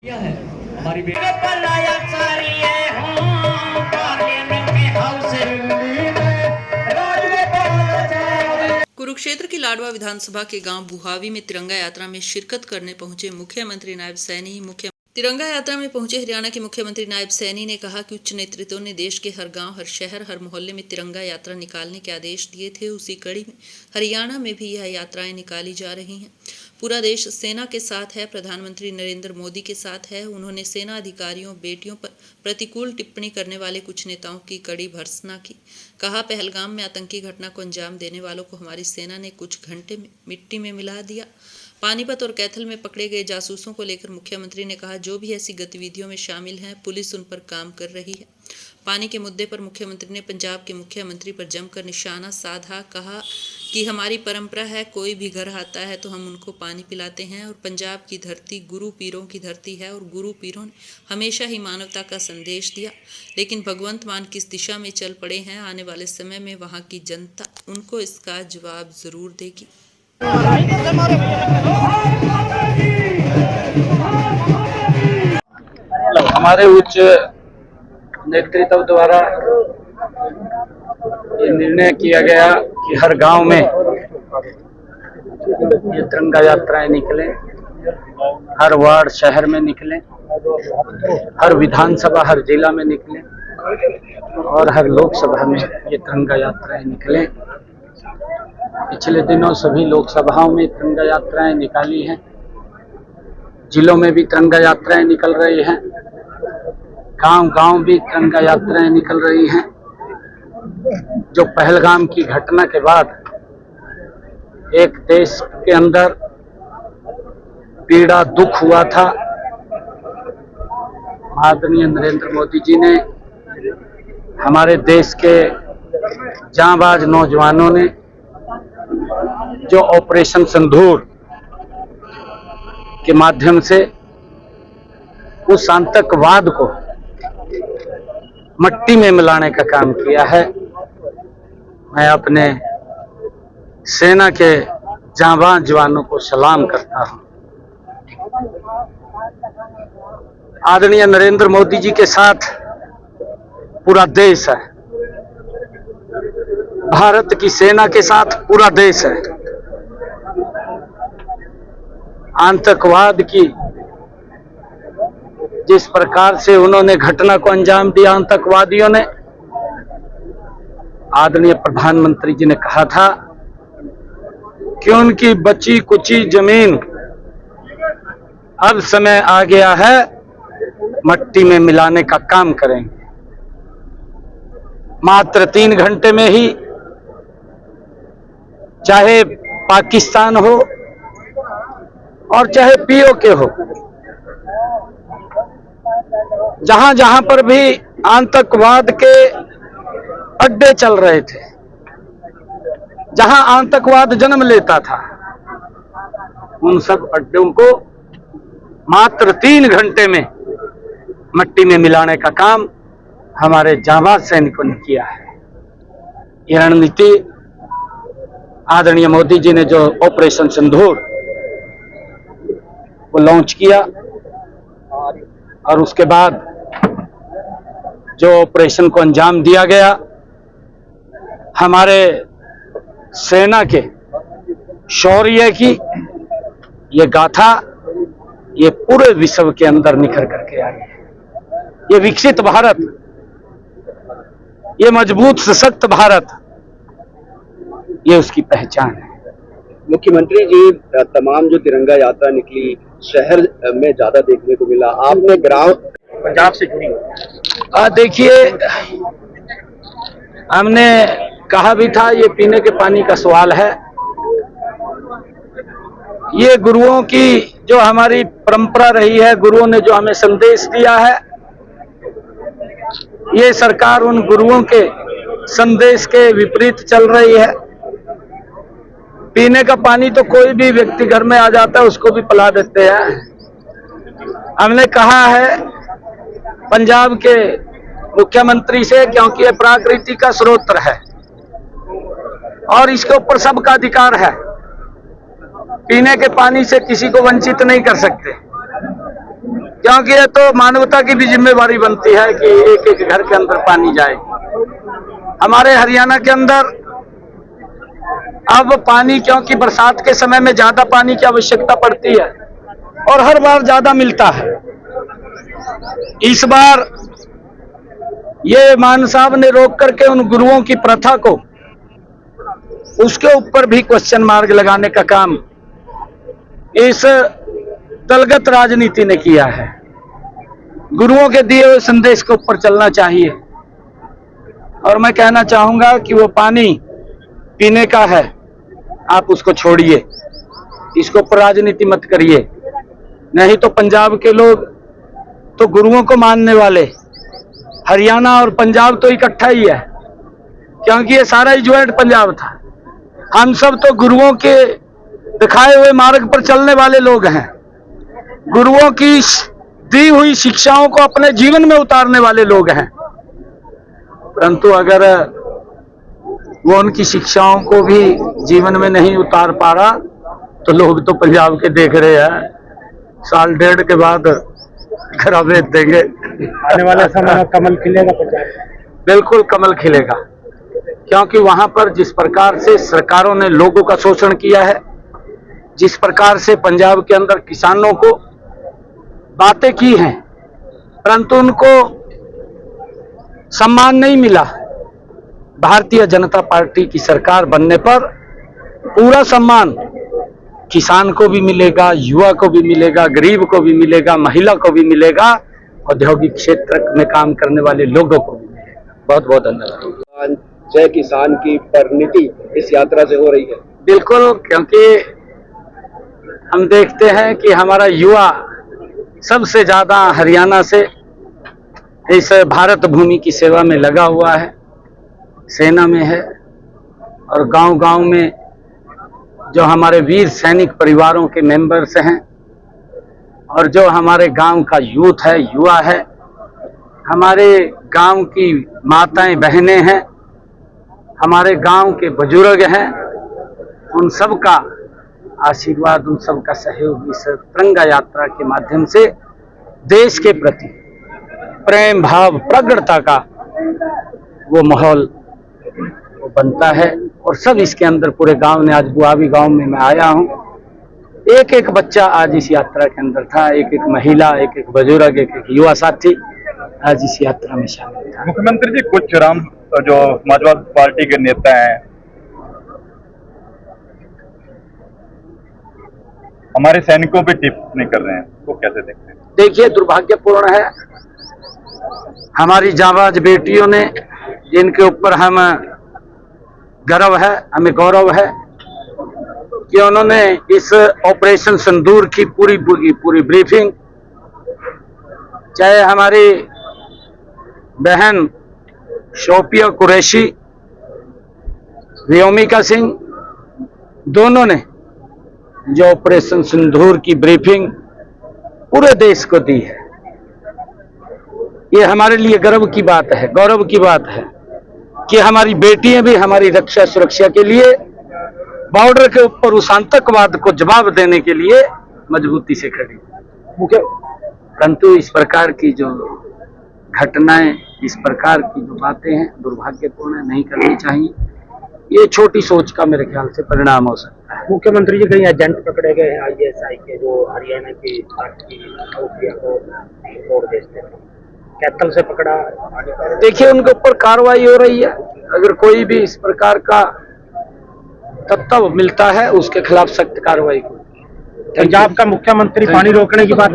है हमारी कुरुक्षेत्र की लाडवा विधानसभा के गांव बुहावी में तिरंगा यात्रा में शिरकत करने पहुंचे मुख्यमंत्री नायब सैनी तिरंगा यात्रा में पहुंचे हरियाणा के मुख्यमंत्री नायब सैनी ने कहा कि उच्च नेतृत्व ने देश के हर गांव, हर शहर, हर मोहल्ले में तिरंगा यात्रा निकालने के आदेश दिए थे। उसी कड़ी में हरियाणा में भी यह यात्राएं निकाली जा रही हैं। पूरा देश सेना के साथ है, प्रधानमंत्री नरेंद्र मोदी के साथ है। उन्होंने सेना अधिकारियों, बेटियों पर प्रतिकूल टिप्पणी करने वाले कुछ नेताओं की कड़ी भर्त्सना की। कहा, पहलगाम में आतंकी घटना को अंजाम देने वालों को हमारी सेना ने कुछ घंटे में मिट्टी में मिला दिया। पानीपत और कैथल में पकड़े गए जासूसों को लेकर मुख्यमंत्री ने कहा, जो भी ऐसी गतिविधियों में शामिल हैं, पुलिस उन पर काम कर रही है। पानी के मुद्दे पर मुख्यमंत्री ने पंजाब के मुख्यमंत्री पर जमकर निशाना साधा। कहा कि हमारी परंपरा है, कोई भी घर आता है तो हम उनको पानी पिलाते हैं और पंजाब की धरती गुरु पीरों की धरती है और गुरु पीरों ने हमेशा ही मानवता का संदेश दिया। लेकिन भगवंत मान किस दिशा में चल पड़े हैं, आने वाले समय में वहाँ की जनता उनको इसका जवाब जरूर देगी। हमारे उच्च नेतृत्व द्वारा ये निर्णय किया गया कि हर गांव में ये तिरंगा यात्राएं निकलें, हर वार्ड शहर में निकलें, हर विधानसभा हर जिला में निकलें और हर लोकसभा में ये तिरंगा यात्राएं निकलें। पिछले दिनों सभी लोकसभाओं में तिरंगा यात्राएं निकाली हैं, जिलों में भी तिरंगा यात्राएं निकल रही हैं, गांव-गांव भी तिरंगा यात्राएं निकल रही हैं। जो पहलगाम की घटना के बाद एक देश के अंदर पीड़ा दुख हुआ था, आदरणीय नरेंद्र मोदी जी ने, हमारे देश के जांबाज नौजवानों ने जो ऑपरेशन सिंदूर के माध्यम से उस आतंकवाद को मिट्टी में मिलाने का काम किया है, मैं अपने सेना के जांबाज जवानों को सलाम करता हूं। आदरणीय नरेंद्र मोदी जी के साथ पूरा देश है, भारत की सेना के साथ पूरा देश है। आतंकवाद की जिस प्रकार से उन्होंने घटना को अंजाम दिया, आतंकवादियों ने, आदरणीय प्रधानमंत्री जी ने कहा था कि उनकी बची कुची जमीन अब समय आ गया है, मिट्टी में मिलाने का काम करेंगे। मात्र 3 घंटे में ही, चाहे पाकिस्तान हो और चाहे पीओके हो, जहां जहां पर भी आतंकवाद के अड्डे चल रहे थे, जहां आतंकवाद जन्म लेता था, उन सब अड्डों को मात्र 3 घंटे में मिट्टी में मिलाने का काम हमारे जांबाज सैनिकों ने किया है। ये रणनीति आदरणीय मोदी जी ने जो ऑपरेशन सिंदूर वो लॉन्च किया और उसके बाद जो ऑपरेशन को अंजाम दिया गया, हमारे सेना के शौर्य की ये गाथा ये पूरे विश्व के अंदर निखर करके आई है। ये विकसित भारत, ये मजबूत सशक्त भारत, ये उसकी पहचान है। मुख्यमंत्री जी, तमाम जो तिरंगा यात्रा निकली शहर में ज्यादा देखने को मिला, आपने ग्राम पंजाब से जुड़ी, देखिए हमने कहा भी था ये पीने के पानी का सवाल है। ये गुरुओं की जो हमारी परंपरा रही है, गुरुओं ने जो हमें संदेश दिया है, ये सरकार उन गुरुओं के संदेश के विपरीत चल रही है। पीने का पानी तो कोई भी व्यक्ति घर में आ जाता है उसको भी पिला देते हैं। हमने कहा है पंजाब के मुख्यमंत्री से, क्योंकि ये प्राकृतिक का स्रोत है और इसके ऊपर सबका अधिकार है, पीने के पानी से किसी को वंचित नहीं कर सकते। क्योंकि ये तो मानवता की भी जिम्मेवारी बनती है कि एक एक घर के अंदर पानी जाए। हमारे हरियाणा के अंदर अब पानी, क्योंकि बरसात के समय में ज्यादा पानी की आवश्यकता पड़ती है और हर बार ज्यादा मिलता है। इस बार ये मान साहब ने रोक करके उन गुरुओं की प्रथा को, उसके ऊपर भी क्वेश्चन मार्क लगाने का काम इस दलगत राजनीति ने किया है। गुरुओं के दिए हुए संदेश के ऊपर चलना चाहिए। और मैं कहना चाहूंगा कि वो पानी पीने का है, आप उसको छोड़िए, इसके ऊपर राजनीति मत करिए। नहीं तो पंजाब के लोग तो गुरुओं को मानने वाले, हरियाणा और पंजाब तो इकट्ठा ही है, क्योंकि ये सारा ही ज्वाइंट पंजाब था। हम सब तो गुरुओं के दिखाए हुए मार्ग पर चलने वाले लोग हैं, गुरुओं की दी हुई शिक्षाओं को अपने जीवन में उतारने वाले लोग हैं। परंतु अगर वो उनकी शिक्षाओं को भी जीवन में नहीं उतार पा रहा तो लोग तो पंजाब के देख रहे हैं, साल डेढ़ के बाद घर भेज देंगे। आने वाले समय में कमल खिलेगा पंजाब? बिल्कुल कमल खिलेगा, क्योंकि वहां पर जिस प्रकार से सरकारों ने लोगों का शोषण किया है, जिस प्रकार से पंजाब के अंदर किसानों को बातें की हैं, परंतु उनको सम्मान नहीं मिला। भारतीय जनता पार्टी की सरकार बनने पर पूरा सम्मान किसान को भी मिलेगा, युवा को भी मिलेगा, गरीब को भी मिलेगा, महिला को भी मिलेगा, औद्योगिक क्षेत्र में काम करने वाले लोगों को भी मिलेगा। बहुत बहुत धन्यवाद। जय किसान की परिणति इस यात्रा से हो रही है। बिल्कुल, क्योंकि हम देखते हैं कि हमारा युवा सबसे ज्यादा हरियाणा से इस भारत भूमि की सेवा में लगा हुआ है, सेना में है, और गांव-गांव में जो हमारे वीर सैनिक परिवारों के मेंबर्स हैं और जो हमारे गांव का यूथ है, युवा है, हमारे गांव की माताएं बहनें हैं, हमारे गांव के बुजुर्ग हैं, उन सब का आशीर्वाद, उन सब का सहयोग इस तिरंगा यात्रा के माध्यम से देश के प्रति प्रेम भाव, प्रगाढ़ता का वो माहौल बनता है। और सब इसके अंदर पूरे गांव ने, आज बुआवी गांव में मैं आया हूं, एक एक बच्चा आज इस यात्रा के अंदर था, एक एक महिला, एक एक बुजुर्ग, एक एक युवा साथी आज इस यात्रा में शामिल था। मुख्यमंत्री जी, कुछ राम जो समाजवादी पार्टी के नेता हैं हमारे सैनिकों पे टिप्पणी कर रहे हैं, वो कैसे देखते हैं? देखिए, दुर्भाग्यपूर्ण है, हमारी जाबाज बेटियों ने, जिनके ऊपर हम गर्व है, हमें गौरव है कि उन्होंने इस ऑपरेशन सिंदूर की पूरी ब्रीफिंग, चाहे हमारी बहन शोपिया कुरैशी, व्योमिका सिंह, दोनों ने जो ऑपरेशन सिंदूर की ब्रीफिंग पूरे देश को दी है, ये हमारे लिए गर्व की बात है, गौरव की बात है कि हमारी बेटियां भी हमारी रक्षा सुरक्षा के लिए बॉर्डर के ऊपर उस आतंकवाद को जवाब देने के लिए मजबूती से खड़ी। परंतु इस प्रकार की जो घटनाएं, इस प्रकार की जो बातें हैं, दुर्भाग्यपूर्ण, नहीं करनी चाहिए। ये छोटी सोच का मेरे ख्याल से परिणाम हो सकता है। मुख्यमंत्री जी, कहीं एजेंट पकड़े गए हैं आईएसआई के जो हरियाणा की नौकरियां को तोड़ देते हैं, कैथल से पकड़ा? देखिए, उनके ऊपर कार्रवाई हो रही है, अगर कोई भी इस प्रकार का तत्व मिलता है उसके खिलाफ सख्त कार्रवाई होगी। पंजाब का मुख्यमंत्री पानी रोकने की बात